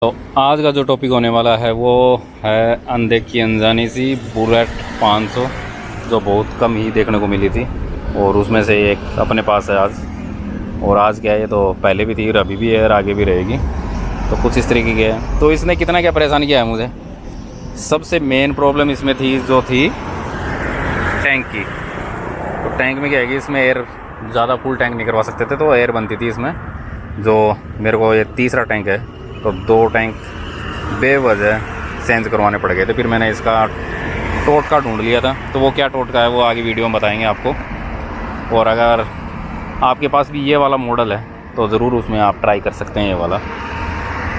तो आज का जो टॉपिक होने वाला है वो है अनदेखी अनजानी सी बुलेट 500 जो बहुत कम ही देखने को मिली थी और उसमें से एक अपने पास है आज। और आज क्या है, ये तो पहले भी थी और अभी भी है और आगे भी रहेगी। तो कुछ इस तरीके की है। तो इसने कितना क्या परेशान किया है मुझे। सबसे मेन प्रॉब्लम इसमें थी जो थी टैंक की। तो टैंक में क्या है कि इसमें एयर ज़्यादा फुल टैंक नहीं करवा सकते थे, तो एयर बनती थी इसमें। जो मेरे को ये तीसरा टैंक है, तो 2 टैंक बेवजह चेंज करवाने पड़ गए थे। फिर मैंने इसका टोटका ढूंढ लिया था। तो वो क्या टोटका है वो आगे वीडियो में बताएंगे आपको। और अगर आपके पास भी ये वाला मॉडल है तो ज़रूर उसमें आप ट्राई कर सकते हैं ये वाला।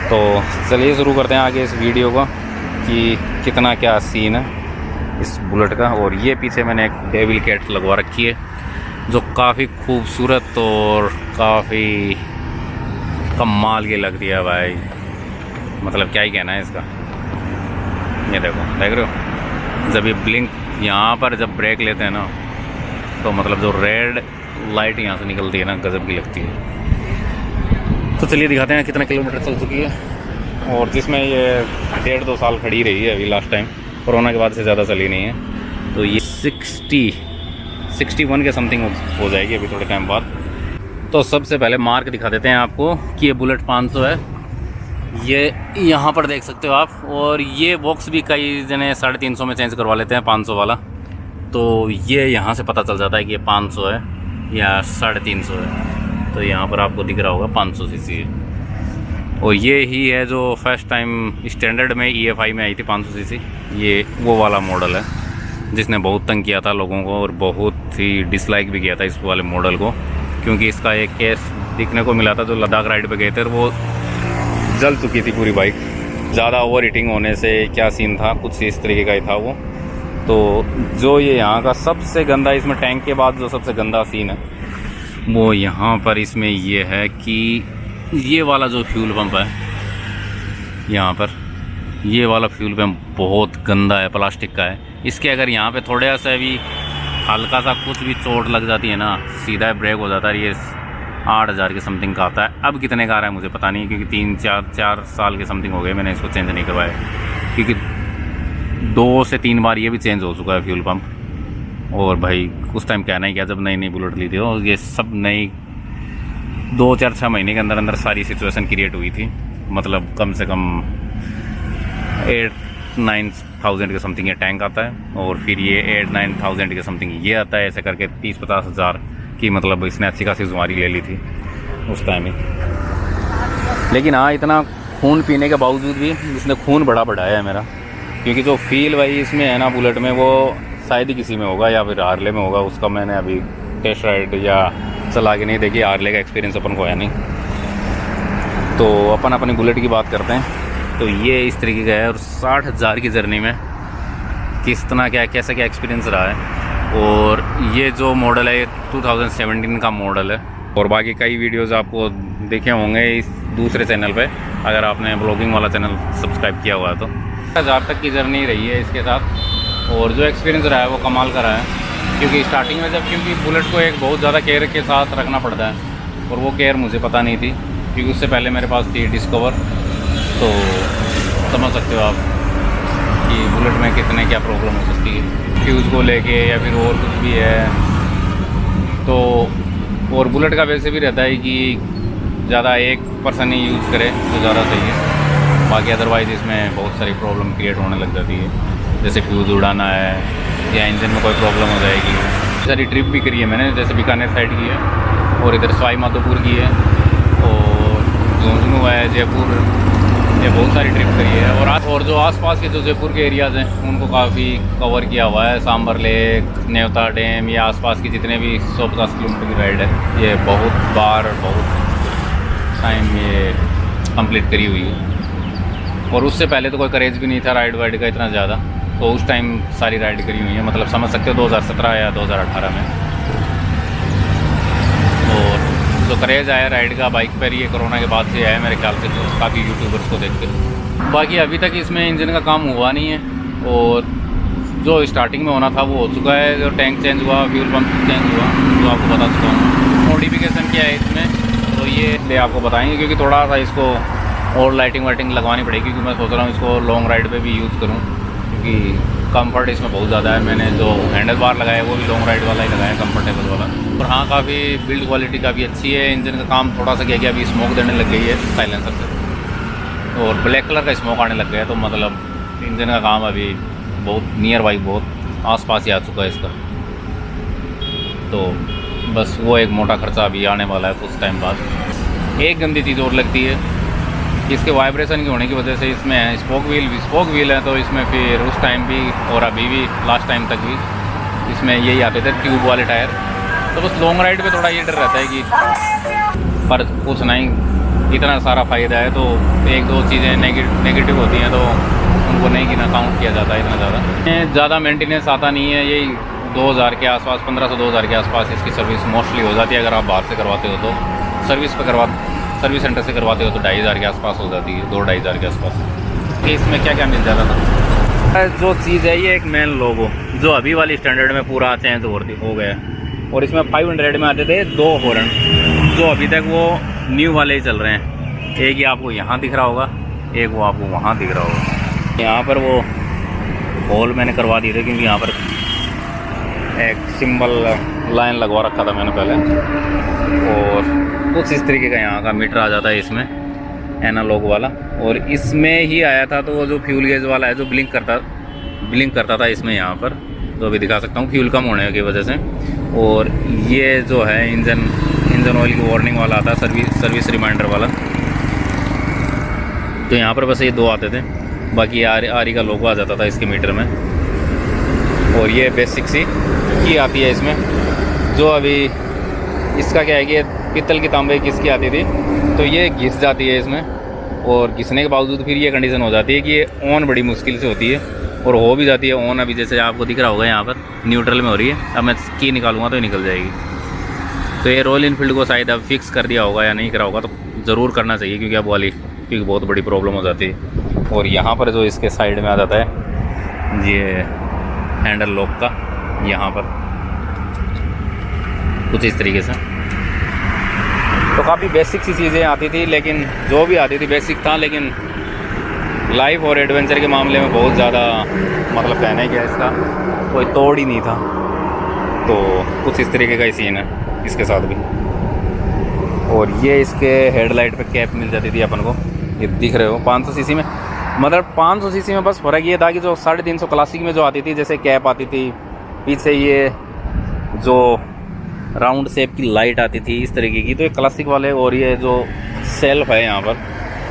तो चलिए शुरू करते हैं आगे इस वीडियो को कि कितना क्या सीन है इस बुलेट का। और ये पीछे मैंने एक डेविल कैट लगवा रखी है जो काफ़ी खूबसूरत और काफ़ी कमाल की लगती है भाई। मतलब क्या ही कहना है इसका। ये देखो, देख रहे हो जब ये ब्लिंक यहाँ पर जब ब्रेक लेते हैं ना, तो मतलब जो रेड लाइट यहाँ से निकलती है ना, गजब की लगती है। तो चलिए दिखाते हैं कितना किलोमीटर चल चुकी है। और जिसमें ये 1.5-2 साल खड़ी रही है अभी लास्ट टाइम, कोरोना के बाद से ज़्यादा चली नहीं है। तो ये 61 के समथिंग हो जाएगी अभी थोड़े टाइम बाद। तो सबसे पहले मार्क दिखा देते हैं आपको कि ये बुलेट 500 है। ये यहाँ पर देख सकते हो आप। और ये बॉक्स भी कई जने 350 में चेंज करवा लेते हैं 500 वाला। तो ये यहाँ से पता चल जाता है कि ये 500 है या 350 है। तो यहाँ पर आपको दिख रहा होगा 500 सीसी है। और ये ही है जो फर्स्ट टाइम स्टैंडर्ड में EFI में आई थी 500 सीसी। ये वो वाला मॉडल है जिसने बहुत तंग किया था लोगों को और बहुत ही डिसलाइक भी किया था इस वाले मॉडल को, क्योंकि इसका एक केस दिखने को मिला था जो लद्दाख राइड पे गए थे। वो जल चुकी थी पूरी बाइक, ज़्यादा ओवर हीटिंग होने से क्या सीन था, कुछ इस तरीके का ही था वो। तो जो ये यहाँ का सबसे गंदा, इसमें टैंक के बाद जो सबसे गंदा सीन है वो यहाँ पर इसमें ये है कि ये वाला जो फ्यूल पंप है यहाँ पर, ये वाला फ्यूल पंप बहुत गंदा है, प्लास्टिक का है। इसके अगर यहाँ पे थोड़ा सा भी हल्का सा कुछ भी चोट लग जाती है ना, सीधा ब्रेक हो जाता है। ये 8,000 के समथिंग का आता है। अब कितने का आ रहा है मुझे पता नहीं, क्योंकि 3-4 साल के समथिंग हो गए मैंने इसको चेंज नहीं करवाया, क्योंकि 2 से 3 बार ये भी चेंज हो चुका है फ्यूल पंप। और भाई उस टाइम कहना ही क्या, जब नई बुलेट ली थी और ये सब नई 2-4-6 महीने के अंदर अंदर सारी सिचुएशन क्रिएट हुई थी। मतलब कम से कम 8-9 थाउजेंड के समथिंग ये टैंक आता है और फिर ये 8-9 थाउजेंड के समथिंग ये आता है। ऐसे करके 30-50 हज़ार की मतलब इसने अच्छी खासी जुआरी ले ली थी उस टाइम ही। लेकिन हाँ, इतना खून पीने के बावजूद भी इसने खून बढ़ाया है मेरा, क्योंकि जो फील भाई इसमें है ना बुलेट में, वो शायद ही किसी में होगा या फिर हार्ले में होगा। उसका मैंने अभी टेस्ट राइड या चला के नहीं देखी, हार्ले का एक्सपीरियंस अपन को है नहीं। तो अपन अपनी बुलेट की बात करते हैं। तो ये इस तरीके का है और 60,000 की जर्नी में कितना क्या कैसा क्या एक्सपीरियंस रहा है। और ये जो मॉडल है ये 2017 का मॉडल है। और बाकी कई वीडियोस आपको देखे होंगे इस दूसरे चैनल पे, अगर आपने ब्लॉगिंग वाला चैनल सब्सक्राइब किया हुआ है तो। 60,000 तक की जर्नी रही है इसके साथ। और जो एक्सपीरियंस रहा है वो कमाल का रहा है, क्योंकि स्टार्टिंग में जब बुलेट को एक बहुत ज़्यादा केयर के साथ रखना पड़ता है, और वो केयर मुझे पता नहीं थी, क्योंकि उससे पहले मेरे पास थी डिस्कवर। तो समझ सकते हो आप कि बुलेट में कितने क्या प्रॉब्लम हो सकती है फ्यूज़ को लेके या फिर और कुछ भी है। तो और बुलेट का वैसे भी रहता है कि ज़्यादा एक पर्सन ही यूज़ करे तो ज़्यादा सही है। बाकी अदरवाइज़ इसमें बहुत सारी प्रॉब्लम क्रिएट होने लग जाती है, जैसे फ्यूज़ उड़ाना है या इंजन में कोई प्रॉब्लम हो जाएगी। सारी ट्रिप भी करी है मैंने, जैसे बीकानेर साइड की है और इधर सवाई माधोपुर की है और झुंझुनू है, जयपुर, ये बहुत सारी ट्रिप करी है। और जो आसपास के जो जयपुर के एरियाज़ हैं उनको काफ़ी कवर किया हुआ है। सांबर लेक, नेवता डैम, या आसपास की जितने भी 150 किलोमीटर की राइड है, ये बहुत बार बहुत टाइम ये कंप्लीट करी हुई है। और उससे पहले तो कोई करेज भी नहीं था राइड वाइड का इतना ज़्यादा, तो उस टाइम सारी राइड करी हुई है। मतलब समझ सकते हो 2017 या 2018 में। और जो क्रेज़ आया राइड का बाइक पर, ये कोरोना के बाद से आया मेरे ख्याल से, तो काफ़ी यूट्यूबर्स को देख के। बाकी अभी तक इसमें इंजन का काम हुआ नहीं है, और जो स्टार्टिंग में होना था वो हो चुका है। जो टैंक चेंज हुआ, फ्यूल पंप चेंज हुआ, जो आपको बता चुका हूँ। मॉडिफिकेशन किया है इसमें, तो ये आपको बताएंगे, क्योंकि थोड़ा सा इसको और लाइटिंग वाइटिंग लगवानी पड़ेगी, क्योंकि मैं सोच रहा हूँ इसको लॉन्ग राइड पे भी यूज़ करूँ, क्योंकि कंफर्ट इसमें बहुत ज़्यादा है। मैंने जो हैंडल बार लगाया वो भी लॉन्ग राइड वाला ही लगाया, कंफर्टेबल वाला। और हाँ, काफ़ी बिल्ड क्वालिटी काफ़ी अच्छी है। इंजन का काम थोड़ा सा क्या कि अभी स्मोक देने लग गई है साइलेंसर से, और ब्लैक कलर का स्मोक आने लग गया है, तो मतलब इंजन का काम अभी बहुत नियर बाई बहुत आसपास ही आ चुका है इसका। तो बस वो एक मोटा खर्चा अभी आने वाला है कुछ टाइम बाद। एक गंदी चीज़ और लगती है, इसके वाइब्रेशन के होने की वजह से इसमें स्पोक व्हील है, तो इसमें फिर उस टाइम भी और अभी भी लास्ट टाइम तक भी इसमें यही आते थे ट्यूब वाले टायर। तो बस लॉन्ग राइड पे थोड़ा ये डर रहता है कि, पर कुछ नहीं, इतना सारा फ़ायदा है तो एक दो चीज़ें नेगेटिव होती हैं तो उनको नहीं गिना काउंट किया जाता है इतना ज़्यादा मेंटेनेंस आता नहीं है। यही 2000 के आसपास, 1500 2000 के आसपास इसकी सर्विस मोस्टली हो जाती है। अगर आप बाहर से करवाते हो तो सर्विस सेंटर से करवाते हो तो 2500 के आसपास हो जाती है, 2-2500 के आसपास। कि इसमें क्या क्या मिल जाता था, जो चीज़ है ये एक मेन लोगो जो अभी वाली स्टैंडर्ड में पूरा चेंज हो गया, और इसमें 500 में आते थे 2 हॉर्न, जो अभी तक वो न्यू वाले ही चल रहे हैं। एक ही आपको यहाँ दिख रहा होगा, एक वो आपको वहाँ दिख रहा होगा। यहाँ पर वो होल मैंने करवा दिए थे, क्योंकि यहाँ पर एक सिंबल लाइन लगवा रखा था मैंने पहले, और कुछ इस तरीके का यहाँ का मीटर आ जाता है इसमें, एनालॉग वाला। और इसमें ही आया था तो वो जो फ्यूल गेज वाला है जो ब्लिंक करता था इसमें, यहाँ पर तो अभी दिखा सकता हूँ फ्यूल कम होने की वजह से। और ये जो है इंजन ऑयल की वार्निंग वाला आता है, सर्विस रिमाइंडर वाला। तो यहाँ पर बस ये 2 आते थे, बाकी आरी का लोगो आ जाता था इसके मीटर में। और ये बेसिक सी की आती है इसमें, जो अभी इसका क्या है कि पीतल की तांबे की इसकी आती थी, तो ये घिस जाती है इसमें, और घिसने के बावजूद फिर ये कंडीशन हो जाती है कि ये ऑन बड़ी मुश्किल से होती है, और हो भी जाती है ऑन। अभी जैसे आपको दिख रहा होगा यहाँ पर न्यूट्रल में हो रही है, अब मैं की निकालूंगा तो ये निकल जाएगी। तो ये रॉयल इनफील्ड को शायद अब फिक्स कर दिया होगा या नहीं करा होगा, तो ज़रूर करना चाहिए, क्योंकि अब वाली क्योंकि बहुत बड़ी प्रॉब्लम हो जाती है। और यहाँ पर जो इसके साइड में आ जाता है ये हैंडल लॉक का, यहाँ पर कुछ इस तरीके से। तो काफ़ी बेसिक सी चीज़ें आती थी, लेकिन जो भी आती थी बेसिक था, लेकिन लाइफ और एडवेंचर के मामले में बहुत ज़्यादा मतलब कहना ही क्या, इसका कोई तोड़ ही नहीं था। तो कुछ इस तरीके का ही सीन है इसके साथ भी। और ये इसके हेडलाइट पे कैप मिल जाती थी अपन को, ये दिख रहे हो 500 सीसी में। मतलब 500 सीसी में बस फ़र्क ये था कि जो 350 क्लासिक में जो आती थी, जैसे कैप आती थी, पीछे ये जो राउंड शेप की लाइट आती थी इस तरीके की, तो ये क्लासिक वाले। और ये जो सेल्फ है यहाँ पर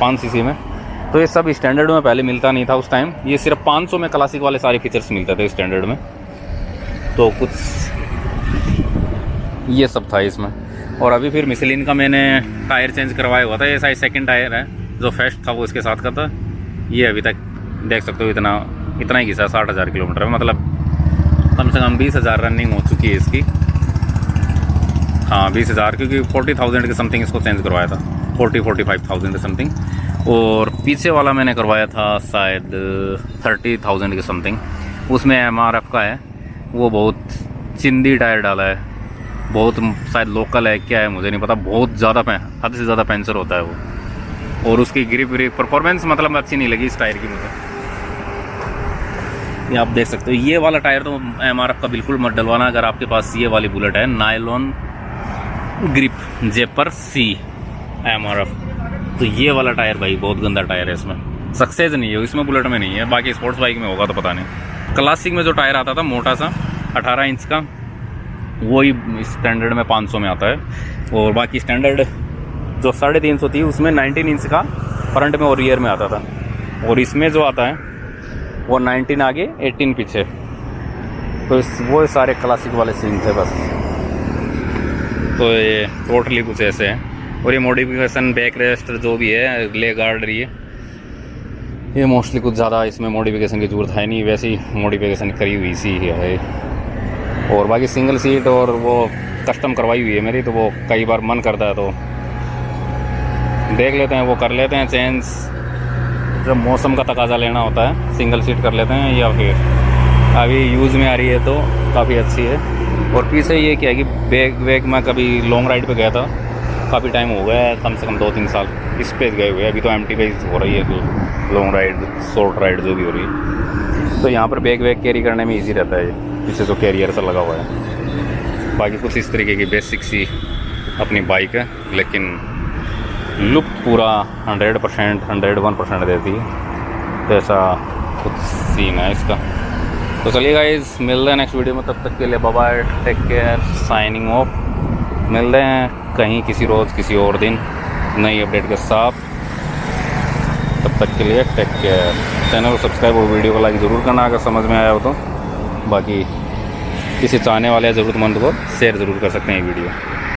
5 सीसी में, तो ये सब स्टैंडर्ड में पहले मिलता नहीं था उस टाइम। ये सिर्फ 500 में क्लासिक वाले सारे फीचर्स मिलते थे स्टैंडर्ड में। तो कुछ ये सब था इसमें। और अभी फिर मिशेलिन का मैंने टायर चेंज करवाया हुआ था, ये शायद सेकंड टायर है, जो फर्स्ट था वो इसके साथ का था। ये अभी तक देख सकते हो इतना ही घिसा 60,000 किलोमीटर में, मतलब कम से कम 20,000 रनिंग हो चुकी है इसकी। हाँ 20,000, क्योंकि 40,000 के समथिंग इसको चेंज करवाया था, 40-45,000 के समथिंग। और पीछे वाला मैंने करवाया था शायद 30,000 के समथिंग, उसमें MRF का है, वो बहुत चिंदी टायर डाला है, बहुत शायद लोकल है क्या है मुझे नहीं पता, बहुत ज़्यादा हद से ज़्यादा पंचर होता है वो। और उसकी ग्रिप परफॉर्मेंस मतलब अच्छी नहीं लगी इस टायर की मुझे। ये आप देख सकते हो, ये वाला टायर तो MRF का बिल्कुल मत डलवाना अगर आपके पास ये वाली बुलेट है, नायलॉन ग्रिप जेपर C MRF। तो ये वाला टायर भाई बहुत गंदा टायर है, इसमें सक्सेस नहीं है, इसमें बुलेट में नहीं है, बाकी स्पोर्ट्स बाइक में होगा तो पता नहीं। क्लासिक में जो टायर आता था मोटा सा 18 इंच का, वही स्टैंडर्ड में 500 में आता है। और बाकी स्टैंडर्ड जो 350 थी उसमें 19 इंच का फ्रंट में और रियर में आता था, और इसमें जो आता है वो 19 आगे 18 पीछे। तो वो सारे क्लासिक वाले सीन थे बस। तो ये टोटली कुछ ऐसे है। और ये मॉडिफिकेशन बैक रेस्ट जो भी है, ले गार्ड रही है, ये मोस्टली कुछ ज़्यादा इसमें मॉडिफिकेशन की ज़रूरत है नहीं, वैसे ही मॉडिफिकेशन करी हुई सी है। और बाकी सिंगल सीट और वो कस्टम करवाई हुई है मेरी, तो वो कई बार मन करता है तो देख लेते हैं, वो कर लेते हैं चेंज, जब मौसम का तकाजा लेना होता है सिंगल सीट कर लेते हैं, या फिर अभी यूज़ में आ रही है तो काफ़ी अच्छी है। और पीछे ये क्या है कि बैग मैं कभी लॉन्ग राइड पे गया था काफ़ी टाइम हो गया है, कम से कम 2-3 साल इस पे गए हुए हैं। अभी तो एम्प्टी बेस हो रही है, लॉन्ग राइड, शॉर्ट राइड जो भी हो रही है। तो यहाँ पर बैग वैग कैरी करने में ईजी रहता है। ये पीछे जो कैरियर सा लगा हुआ है। बाकी कुछ इस तरीके की बेसिक सी अपनी बाइक है, लेकिन लुक पूरा 100%, 101% देती है। तो ऐसा कुछ सीन है इसका। तो चलिए गाइस, मिलते हैं नेक्स्ट वीडियो में। तब तक के लिए bye bye, take care, signing off. मिलते हैं कहीं किसी रोज़ किसी और दिन नई अपडेट के साथ। तब तक के लिए टेक केयर। चैनल को सब्सक्राइब और वीडियो को लाइक ज़रूर करना अगर समझ में आया हो तो। बाकी किसी चाहने वाले या ज़रूरतमंद को शेयर ज़रूर कर सकते हैं ये वीडियो।